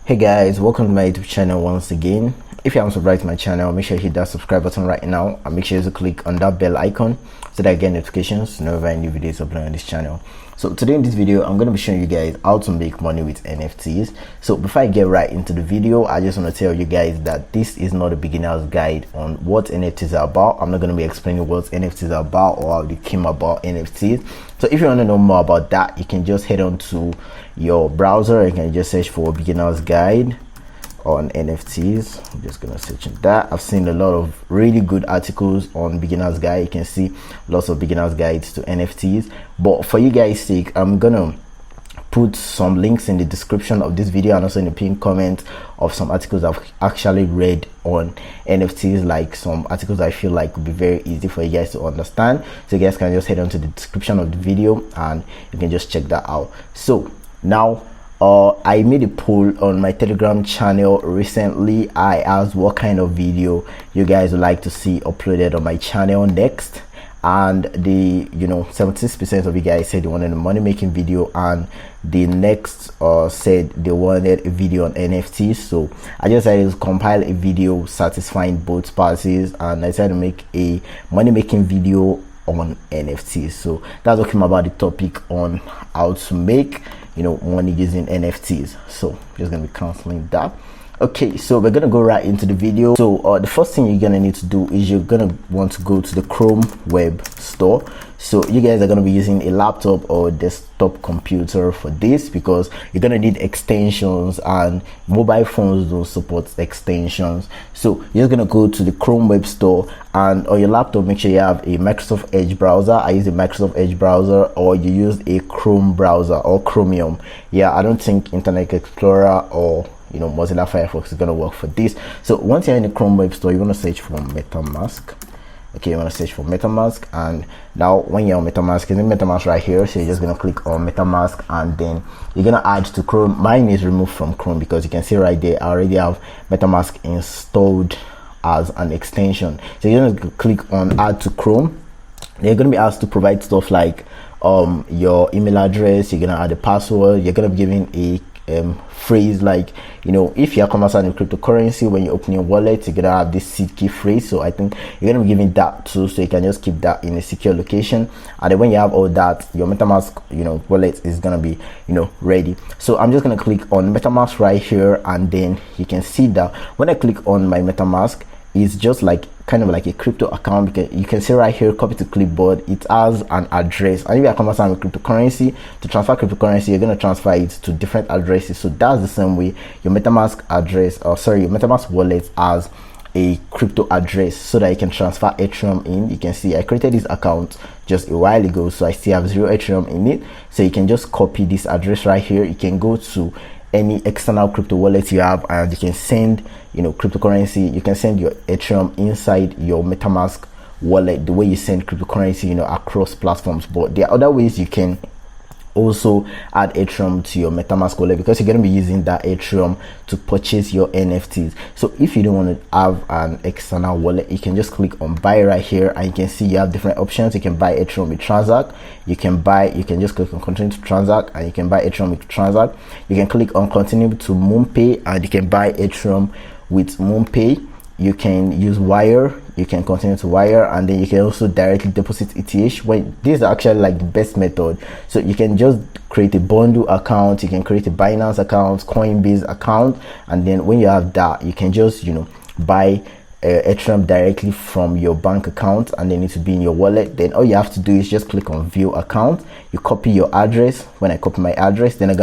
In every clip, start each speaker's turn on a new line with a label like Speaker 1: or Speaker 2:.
Speaker 1: Hey guys, welcome to my YouTube channel once again. If you haven't subscribed to my channel, make sure you hit that subscribe button right now and make sure you click on that bell icon so that I get notifications whenever any videos upload on this channel. So today in this video, I'm going to be showing you guys how to make money with NFTs. So before I get right into the video, I just want to tell you guys that this is not a beginner's guide on what NFTs are about. I'm not going to be explaining what NFTs are about or how they came about NFTs. So if you want to know more about that, you can just head on to your browser and you can just search for beginner's guide on NFTs. I'm just gonna search in that. I've seen a lot of really good articles on beginner's guide. You can see lots of beginner's guides to NFTs, but for you guys' sake, I'm gonna put some links in the description of this video and also in the pinned comment of some articles I've actually read on NFTs, like some articles I feel like would be very easy for you guys to understand. So you guys can just head on to the description of the video and you can just check that out. So now I made a poll on my Telegram channel recently. I asked what kind of video you guys would like to see uploaded on my channel next, and the 76% of you guys said they wanted a money making video, and the next said they wanted a video on NFTs. So I just decided to compile a video satisfying both parties, and I decided to make a money making video on NFTs. So that's what came about the topic on how to make money using NFTs. So just gonna be canceling that. Okay, so we're gonna go right into the video. So the first thing you're gonna need to do is you're gonna want to go to the Chrome web store. So you guys are gonna be using a laptop or desktop computer for this because you're gonna need extensions, and mobile phones don't support extensions. So you're gonna go to the Chrome web store, and on your laptop make sure you have a Microsoft Edge browser. I use a Microsoft Edge browser, or you use a Chrome browser or Chromium. Yeah, I don't think Internet Explorer or Mozilla Firefox is gonna work for this. So once you're in the Chrome web store, you want to search for Metamask. Okay, you want to search for Metamask, and now when you're on Metamask, it's in Metamask right here. So you're just gonna click on Metamask, and then you're gonna add to Chrome. Mine is removed from Chrome because you can see right there I already have Metamask installed as an extension. So you're gonna click on add to Chrome. You're gonna be asked to provide stuff like your email address. You're gonna add a password. You're gonna be given a phrase like if you're conversant in cryptocurrency, when you open your wallet, you're gonna have this seed key phrase. So I think you're gonna be given that too, so you can just keep that in a secure location, and then when you have all that, your Metamask wallet is gonna be ready. So I'm just gonna click on Metamask right here, and then you can see that when I click on my Metamask, it's just like kind of like a crypto account, because you can see right here, copy to clipboard, it has an address. And if you are conversant with cryptocurrency, to transfer cryptocurrency, you're going to transfer it to different addresses. So that's the same way your Metamask address, or sorry, your Metamask wallet has a crypto address, so that you can transfer Ethereum in. You can see I created this account just a while ago, so I still have 0 Ethereum in it. So you can just copy this address right here. You can go to any external crypto wallet you have, and you can send cryptocurrency. You can send your Ethereum inside your Metamask wallet, the way you send cryptocurrency across platforms. But there are other ways you can also add Ethereum to your Metamask wallet, because you're going to be using that Ethereum to purchase your NFTs. So if you don't want to have an external wallet, you can just click on buy right here, and you can see you have different options. You can buy Ethereum with Transact. You can just click on continue to transact, and you can buy Ethereum with Transact. You can click on continue to MoonPay, and you can buy Ethereum with MoonPay. You can use Wire, you can continue to Wire, and then you can also directly deposit ETH. When this is actually like the best method. So you can just create a bundle account, you can create a Binance account, Coinbase account, and then when you have that, you can just buy Ethereum directly from your bank account, and then it will be in your wallet. Then all you have to do is just click on view account. You copy your address. When I copy my address, then I'm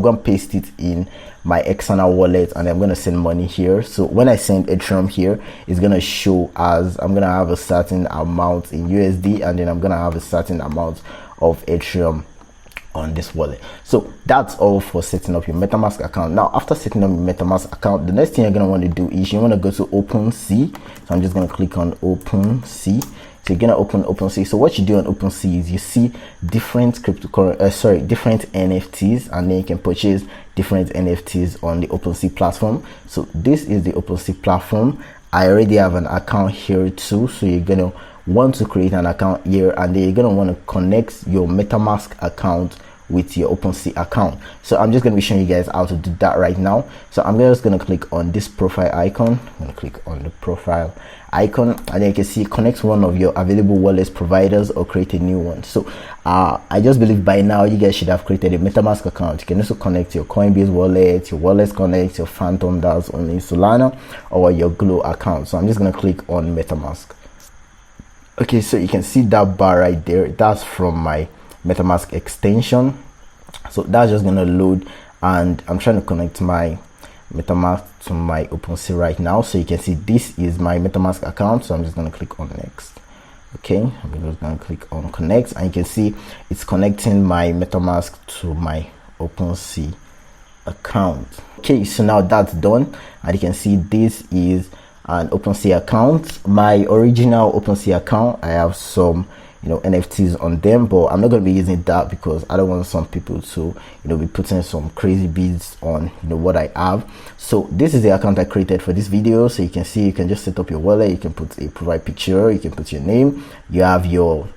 Speaker 1: gonna paste it in my external wallet, and I'm gonna send money here. So when I send Ethereum here, it's gonna show as I'm gonna have a certain amount in USD, and then I'm gonna have a certain amount of Ethereum on this wallet. So that's all for setting up your Metamask account. Now after setting up your Metamask account, the next thing you're gonna want to do is you want to go to OpenSea. So I'm just gonna click on OpenSea. So you're gonna open OpenSea. So what you do on OpenSea is you see different different NFTs, and then you can purchase different NFTs on the OpenSea platform. So this is the OpenSea platform. I already have an account here too, so you're gonna want to create an account here, and then you're gonna want to connect your Metamask account with your OpenSea account. So I'm just going to be showing you guys how to do that right now. So I'm just going to click on this profile icon. I'm going to click on the profile icon, and then you can see connect one of your available wallet providers or create a new one. So I just believe by now you guys should have created a Metamask account. You can also connect your Coinbase wallet, your Wallet Connect, your Phantom that's only Solana, or your Glow account. So I'm just going to click on Metamask. Okay, so you can see that bar right there. That's from my Metamask extension. So that's just going to load, and I'm trying to connect my Metamask to my OpenSea right now. So you can see this is my Metamask account. So I'm just going to click on next. Okay, I'm just going to click on connect, and you can see it's connecting my Metamask to my OpenSea account. Okay, so now that's done, and you can see this is an OpenSea account. My original OpenSea account, I have some NFTs on them, but I'm not going to be using that because I don't want some people to be putting some crazy bids on what I have. So this is the account I created for this video. So you can see, you can just set up your wallet, you can put a profile picture, you can put your name, you have your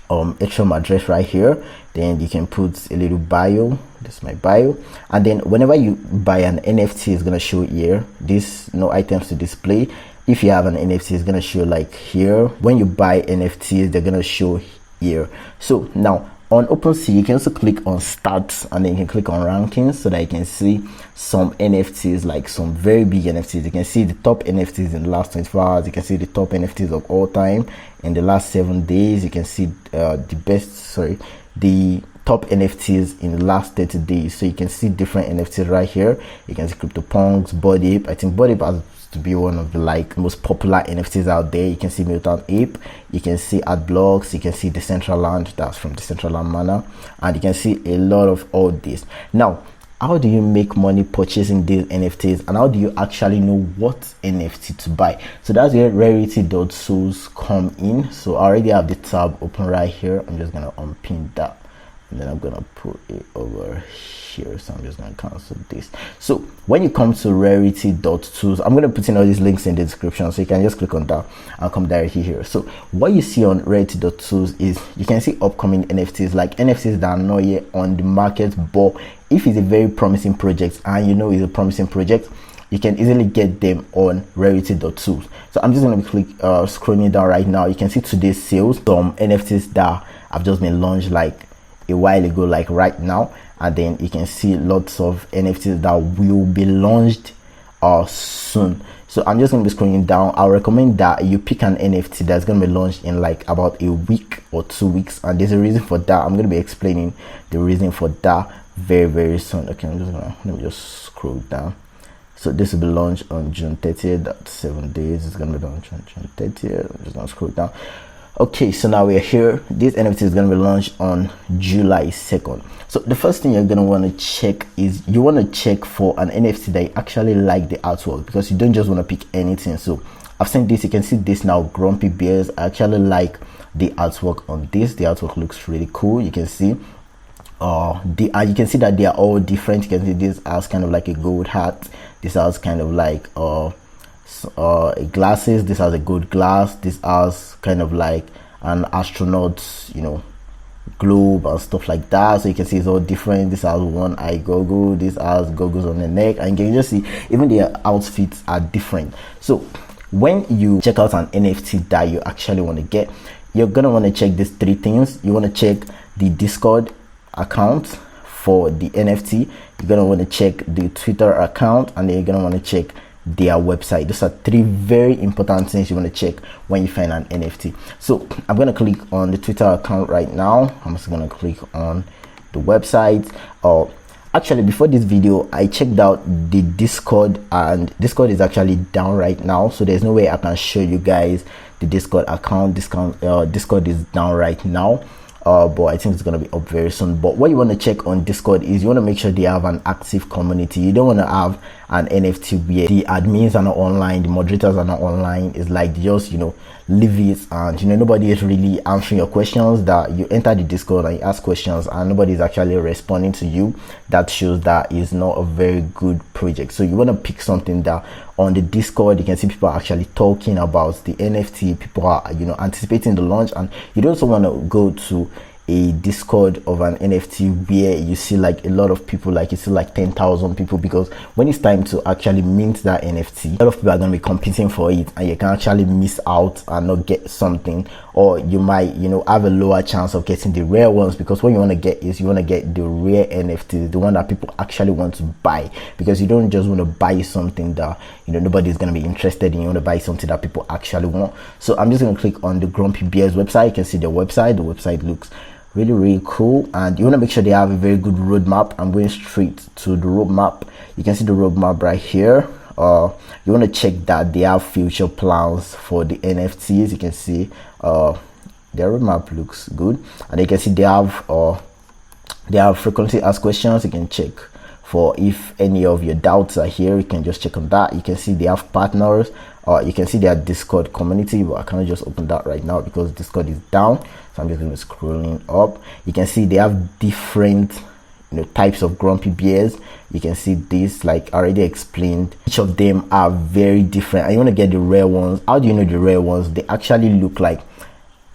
Speaker 1: Ethereum address right here, then you can put a little bio. This is my bio, and then whenever you buy an NFT, it's going to show here this no items to display. If you have an NFT, it's going to show like here. When you buy NFTs, they're going to show here. So now on OpenSea, you can also click on stats, and then you can click on rankings so that you can see some NFTs, like some very big NFTs. You can see the top NFTs in the last 24 hours. You can see the top NFTs of all time in the last 7 days. You can see the top NFTs in the last 30 days. So you can see different NFTs right here. You can see CryptoPunks, Body Ape. I think Body Ape has to be one of the most popular NFTs out there. You can see Mutant Ape, you can see Adblocks, you can see Decentraland, that's from Decentraland Mana, and you can see a lot of all this. Now, how do you make money purchasing these NFTs, and how do you actually know what NFT to buy? So that's where rarity.tools come in. So I already have the tab open right here. I'm just gonna unpin that, and then I'm gonna put it over here. So I'm just gonna cancel this. So when you come to rarity.tools, I'm gonna put in all these links in the description, so you can just click on that and come directly here. So what you see on rarity.tools is you can see upcoming NFTs, like NFTs that are not yet on the market, but if it's a very promising project and it's a promising project, you can easily get them on rarity.tools. So I'm just gonna click scrolling down right now. You can see today's sales, some NFTs that have just been launched like a while ago, like right now, and then you can see lots of NFTs that will be launched soon. So I'm just going to be scrolling down. I'll recommend that you pick an NFT that's going to be launched in like about a week or 2 weeks, and there's a reason for that. I'm going to be explaining the reason for that very soon. Okay, let me just scroll down. So this will be launched on June 30th. That's 7 days. It's going to be launched on June 30th. I'm just going to scroll down. Okay, so now we're here. This NFT is going to be launched on July 2nd. So the first thing you're going to want to check is you want to check for an NFT that you actually like the artwork, because you don't just want to pick anything. So I've seen this, you can see this now, Grumpy Bears. I actually like the artwork on this. The artwork looks really cool. You can see you can see that they are all different. You can see this has kind of like a gold hat, this has kind of like glasses, this has a gold glass, this has kind of like an astronaut globe and stuff like that. So you can see it's all different. This has one eye goggle, this has goggles on the neck, and you can just see even their outfits are different. So when you check out an NFT that you actually want to get, you're gonna want to check these 3 things. You want to check the Discord account for the NFT, you're gonna want to check the Twitter account, and then you're gonna want to check their website. Those are 3 very important things you want to check when you find an NFT. So I'm going to click on the Twitter account right now. I'm just going to click on the website. Actually, before this video, I checked out the Discord, and Discord is actually down right now, so there's no way I can show you guys the Discord account. Discord is down right now. But I think it's going to be up very soon. But what you want to check on Discord is you want to make sure they have an active community. You don't want to have an NFT where the admins are not online, the moderators are not online. It's like they just leave it, and nobody is really answering your questions. That you enter the Discord and you ask questions and nobody is actually responding to you. That shows that is not a very good project. So you want to pick something that on the Discord you can see people are actually talking about the NFT, people are anticipating the launch, and you also want to go to a Discord of an NFT where you see like a lot of people, like you see like 10,000 people, because when it's time to actually mint that NFT, a lot of people are going to be competing for it, and you can actually miss out and not get something, or you might, you know, have a lower chance of getting the rare ones, because what you want to get is you want to get the rare NFT, the one that people actually want to buy, because you don't just want to buy something that, you know, nobody's going to be interested in. You want to buy something that people actually want. So I'm just going to click on the Grumpy Bears website. You can see the website looks really cool, and you want to make sure they have a very good roadmap. I'm going straight to the roadmap. You can see the roadmap right here. You want to check that they have future plans for the NFTs. You can see their roadmap looks good, and you can see they have frequently asked questions. You can check for if any of your doubts are here. You can just check on that. You can see they have partners. You can see their Discord community, but I cannot just open that right now because Discord is down. So I'm just going to scrolling up. You can see they have different, you know, types of Grumpy Bears. You can see this, like I already explained, each of them are very different, and you want to get the rare ones. How do you know the rare ones? They actually look like,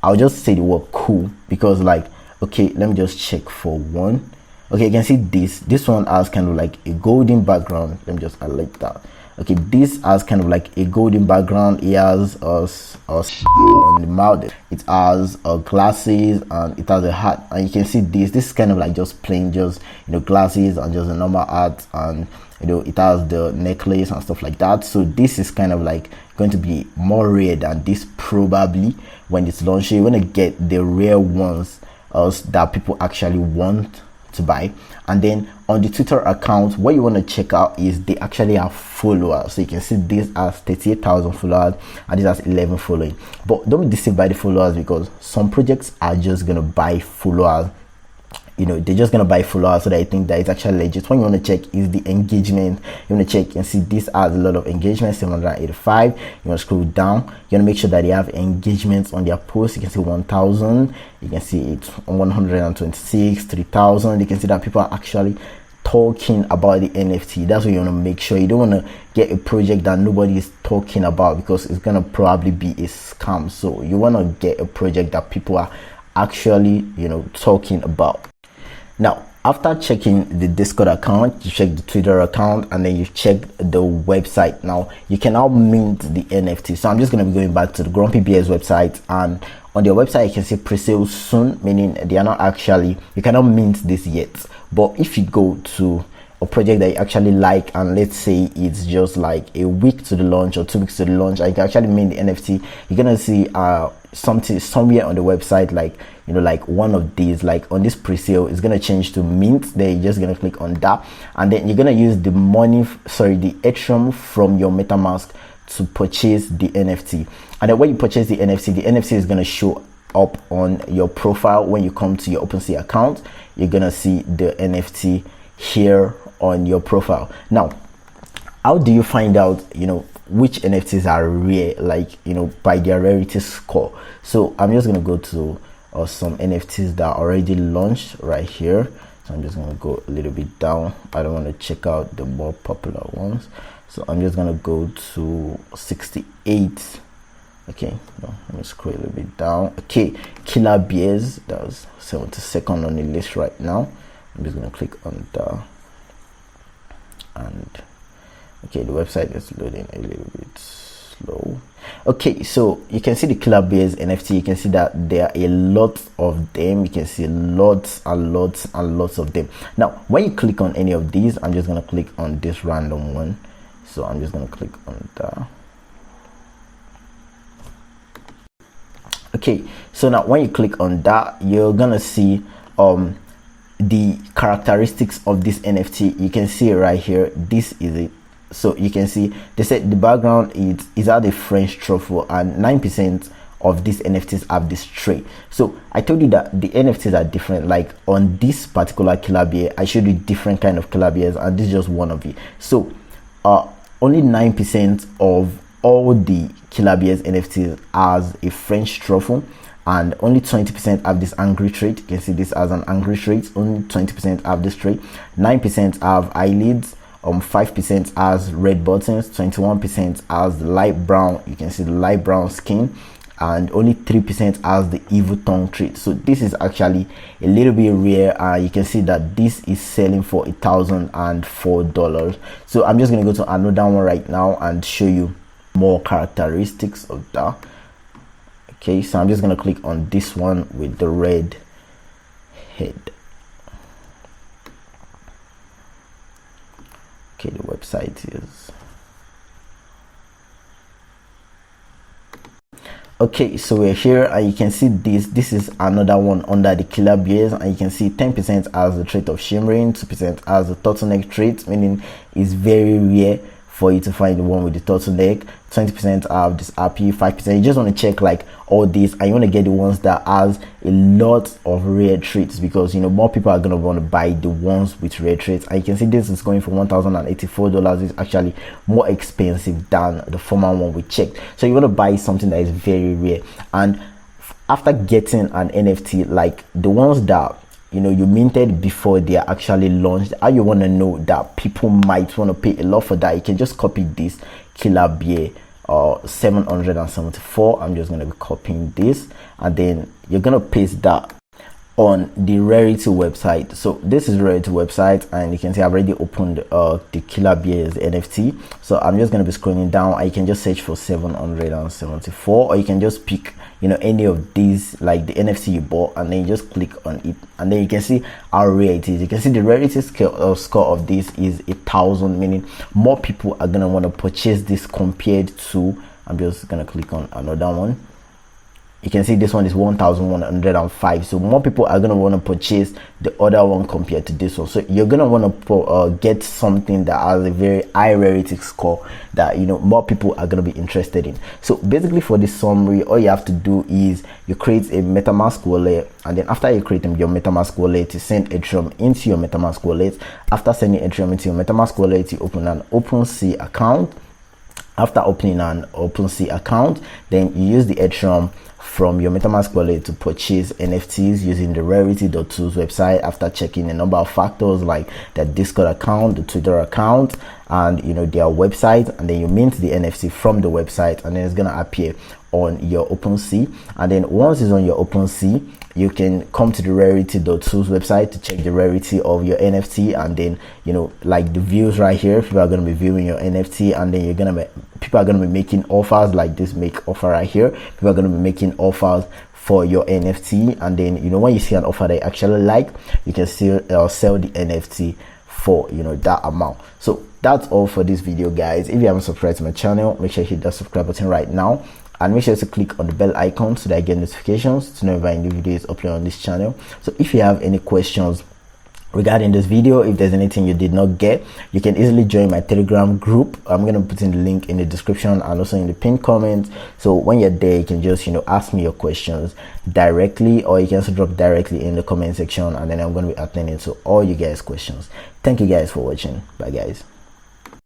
Speaker 1: I'll just say the word cool, because like, okay, let me just check for one. Okay, you can see this one has kind of like a golden background. Let me just highlight that. Okay, this has kind of like a golden background. It has us on the mouth. It has glasses, and it has a hat. And you can see this is kind of like just plain, just, you know, glasses and just a normal hat, and you know, it has the necklace and stuff like that. So this is kind of like going to be more rare than this probably when it's launched. You want to get the rare ones that people actually want to buy. And then on the Twitter account, what you want to check out is they actually have followers. So you can see this has 38,000 followers, and this has 11 following. But don't be deceived by the followers, because some projects are just gonna buy followers. You know, they're just gonna buy followers so that I think that it's actually legit. What you want to check is the engagement. You want to check and see this has a lot of engagement, 785. You want to scroll down. You want to make sure that they have engagements on their posts. You can see 1,000. You can see it's 126, 3,000. You can see that people are actually talking about the NFT. That's what you want to make sure. You don't want to get a project that nobody is talking about, because it's gonna probably be a scam. So you want to get a project that people are actually, you know, talking about. Now, after checking the Discord account, you check the Twitter account, and then you check the website. Now, you can now mint the NFT. So I'm just going to be going back to the Grumpy Bears website, and on their website, you can see pre-sale soon, meaning they are not actually, you cannot mint this yet. But if you go to a project that you actually like, and let's say it's just like a week to the launch or 2 weeks to the launch, and you can actually mint the NFT, you're gonna see something somewhere on the website, like, you know, like one of these, like on this pre-sale, it's gonna change to mint. Then you're just gonna click on that, and then you're gonna use the the Ethereum from your MetaMask to purchase the NFT. And then when you purchase the NFT is gonna show up on your profile. When you come to your OpenSea account, you're gonna see the NFT here on your profile. Now, how do you find out, you know, which NFTs are rare, like, you know, by their rarity score? So I'm just gonna go to some NFTs that are already launched right here. So I'm just gonna go a little bit down. I don't want to check out the more popular ones, so I'm just gonna go to 68. Okay, no, let me scroll a little bit down. Okay, Killer Bears, that's 72nd on the list right now. I'm just gonna click on that, and okay, the website is loading a little bit slow. Okay, so you can see the Killer Bears NFT. You can see that there are a lot of them. You can see lots and lots and lots of them. Now, when you click on any of these, I'm just gonna click on this random one. So I'm just gonna click on that. Okay, so now when you click on that, you're gonna see the characteristics of this NFT. You can see right here, this is it. So you can see they said the background is at the French truffle, and 9% of these NFTs have this trait. So I told you that the NFTs are different. Like on this particular Killer Bear, I showed you different kind of Killer Bears, and this is just one of it. So only 9% of all the Killer Bears NFTs has a French truffle, and only 20% have this angry trait. You can see this as an angry trait. Only 20% have this trait. 9% have eyelids. 5% has red buttons. 21% has light brown. You can see the light brown skin, and only 3% has the evil tongue trait. So this is actually a little bit rare. You can see that this is selling for $1,004. So I'm just going to go to another one right now and show you more characteristics of that. Okay, so I'm just going to click on this one with the red head. Okay, the website is okay. So we're here and you can see this is another one under the killer bears, and you can see 10% has the trait of shimmering, 2% has the turtleneck trait, meaning it's very rare for you to find the one with the turtleneck. 20% have this happy, 5% you just want to check like all these, and you want to get the ones that has a lot of rare traits, because you know more people are going to want to buy the ones with rare traits. And you can see this is going for $1,084. It's actually more expensive than the former one we checked. So you want to buy something that is very rare, and after getting an NFT, like the ones that you know you minted before they are actually launched, how you want to know that people might want to pay a lot for that, you can just copy this killer bear 774. I'm just going to be copying this, and then you're going to paste that on the Rarity website. So this is Rarity website, and you can see I've already opened the killer bears NFT. So I'm just going to be scrolling down, and you can just search for 774, or you can just pick you know any of these, like the NFT you bought, and then you just click on it, and then you can see how rare it is. You can see the rarity score of this is 1,000, meaning more people are gonna want to purchase this compared to, I'm just gonna click on another one. You can see this one is 1,105, so more people are going to want to purchase the other one compared to this one. So you're going to want to get something that has a very high rarity score that you know more people are going to be interested in. So basically for this summary, all you have to do is you create a Metamask wallet, and then after you create your Metamask wallet, you send Ethereum into your Metamask wallet. After sending Ethereum into your Metamask wallet, you open an OpenSea account. After opening an OpenSea account, then you use the Ethereum from your Metamask wallet to purchase NFTs using the rarity.tools website, after checking a number of factors like their Discord account, the Twitter account, and you know their website, and then you mint the NFT from the website, and then it's gonna appear on your OpenSea. And then once it's on your OpenSea, you can come to the rarity.tools website to check the rarity of your NFT, and then you know like the views right here, people are going to be viewing your NFT, and then people are going to be making offers like this make offer right here. People are going to be making offers for your NFT, and then you know when you see an offer they actually like, you can still sell the NFT for you know that amount. So that's all for this video, guys. If you haven't subscribed to my channel, make sure you hit that subscribe button right now, and make sure to click on the bell icon so that I get notifications to know if any new videos uploaded on this channel. So if you have any questions regarding this video, if there's anything you did not get, you can easily join my Telegram group. I'm going to put in the link in the description and also in the pinned comment. So when you're there, you can just ask me your questions directly, or you can also drop directly in the comment section, and then I'm going to be attending to all you guys questions. Thank you guys for watching. Bye guys.